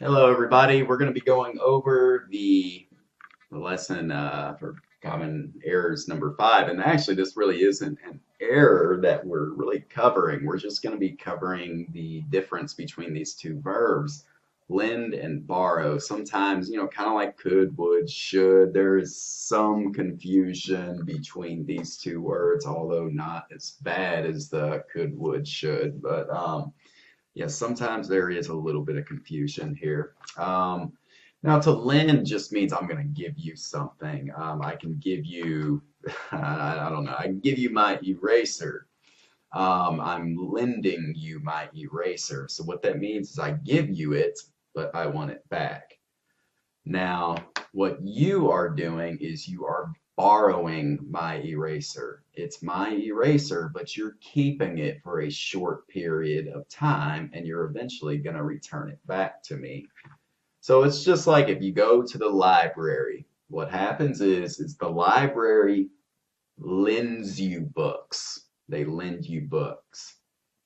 Hello, everybody. We're going to be going over the lesson for common errors number 5. And actually, this really isn't an error that we're really covering. We're just going to be covering the difference between these two verbs, lend and borrow. Sometimes, kind of like could, would, should, there's some confusion between these two words, although not as bad as the could, would, should. But yes, sometimes there is a little bit of confusion here. Now, to lend just means I'm going to give you something. I can give you, I don't know, I can give you my eraser. I'm lending you my eraser. So what that means is I give you it, but I want it back. Now, what you are doing is you are borrowing my eraser. It's my eraser, but you're keeping it for a short period of time and you're eventually going to return it back to me. So it's just like if you go to the library, what happens is the library lends you books. They lend you books.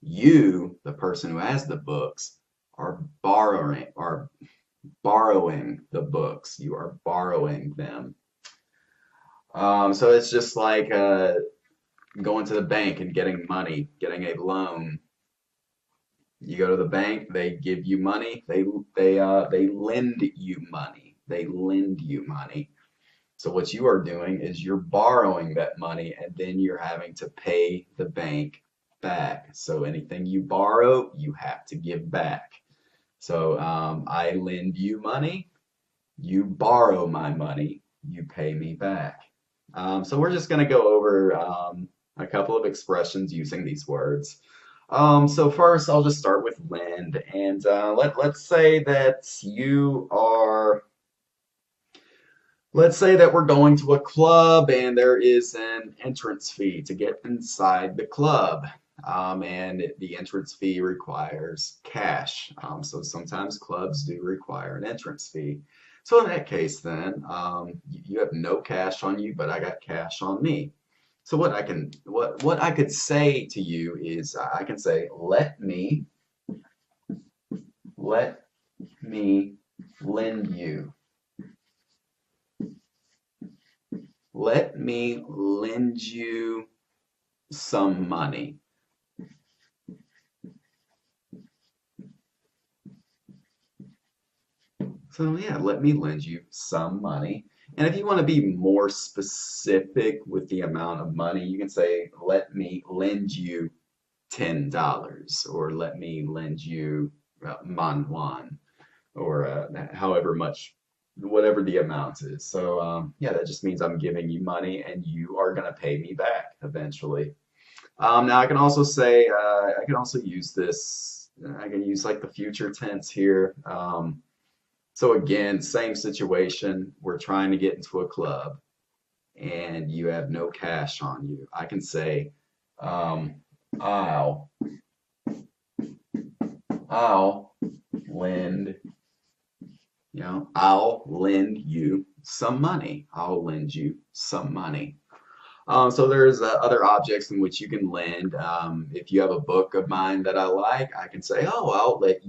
You, the person who has the books, are borrowing the books. You are borrowing them. So it's just like going to the bank and getting money, getting a loan. You go to the bank, they give you money. They lend you money. They lend you money. So what you are doing is you're borrowing that money and then you're having to pay the bank back. So anything you borrow, you have to give back. So I lend you money. You borrow my money, you pay me back. So we're just going to go over a couple of expressions using these words. So first, I'll just start with lend, and let's say that let's say that we're going to a club and there is an entrance fee to get inside the club. And the entrance fee requires cash. So sometimes clubs do require an entrance fee. So in that case, then you have no cash on you, but I got cash on me. So what I could say to you is I can say let me lend you. Let me lend you some money. So yeah, let me lend you some money. And if you want to be more specific with the amount of money, you can say, let me lend you $10, or let me lend you manwan, or however much, whatever the amount is. So yeah, that just means I'm giving you money and you are going to pay me back eventually. Now I can also say, I can also use this, I can use like the future tense here. So again, same situation. We're trying to get into a club and you have no cash on you. I can say, um, I'll, I'll lend, I'll lend you some money. I'll lend you some money. So there's other objects in which you can lend. If you have a book of mine that I like, I can say, "Oh, I'll lend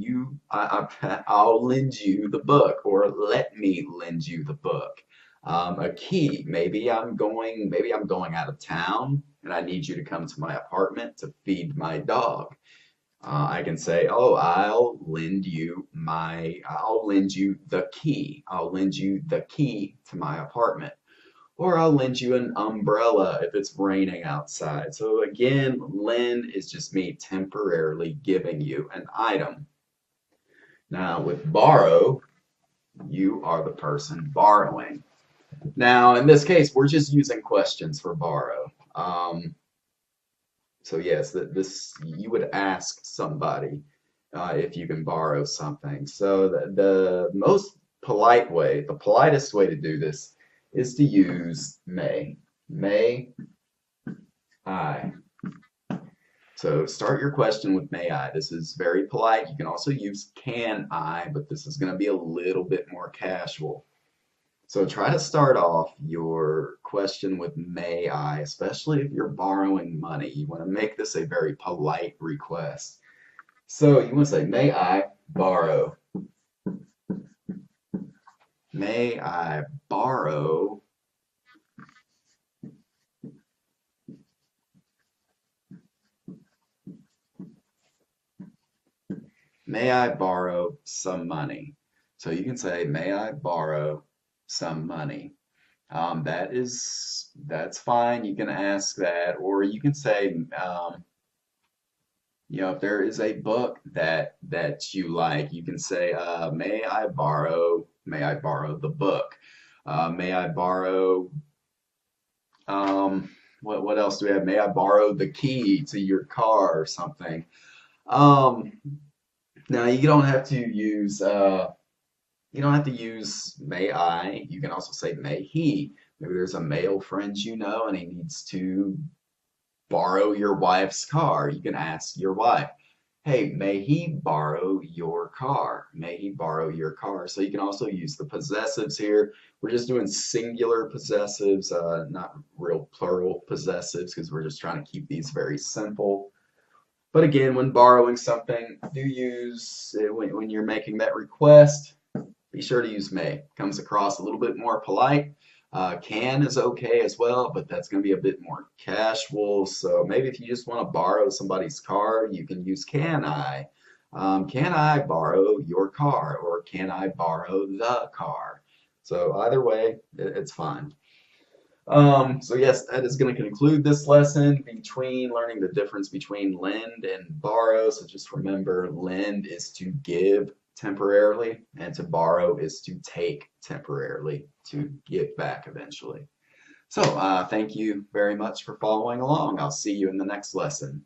you the book," or "Let me lend you the book." A key. Maybe I'm going out of town, and I need you to come to my apartment to feed my dog. I can say, "Oh, I'll lend you the key. I'll lend you the key to my apartment." Or I'll lend you an umbrella if it's raining outside. So again, lend is just me temporarily giving you an item. Now with borrow, you are the person borrowing. Now in this case, we're just using questions for borrow. So yes, this you would ask somebody if you can borrow something. So the most polite way, the politest way to do this is to use may. May I. So start your question with may I. This is very polite. You can also use can I, but this is going to be a little bit more casual. So try to start off your question with may I, especially if you're borrowing money. You want to make this a very polite request. So you want to say, may I borrow May I borrow some money? So you can say, may I borrow some money? That's fine. You can ask that, or you can say, if there is a book that you like, you can say, may I borrow the book? May I borrow, what else do we have? May I borrow the key to your car or something? Um, Now you don't have to use may I. You can also say may he. Maybe there's a male friend you know and he needs to borrow your wife's car. You can ask your wife, hey, may he borrow your car? May he borrow your car? So you can also use the possessives here. We're just doing singular possessives, not real plural possessives, because we're just trying to keep these very simple. But again, when borrowing something, do use, when you're making that request, be sure to use may. Comes across a little bit more polite. Can is okay as well, but that's going to be a bit more casual. So maybe if you just want to borrow somebody's car, you can use can I. Can I borrow your car? Or can I borrow the car? So either way, it's fine. So yes, that is going to conclude this lesson between learning the difference between lend and borrow. So just remember, lend is to give temporarily, and to borrow is to take temporarily, to give back eventually. So thank you very much for following along. I'll see you in the next lesson.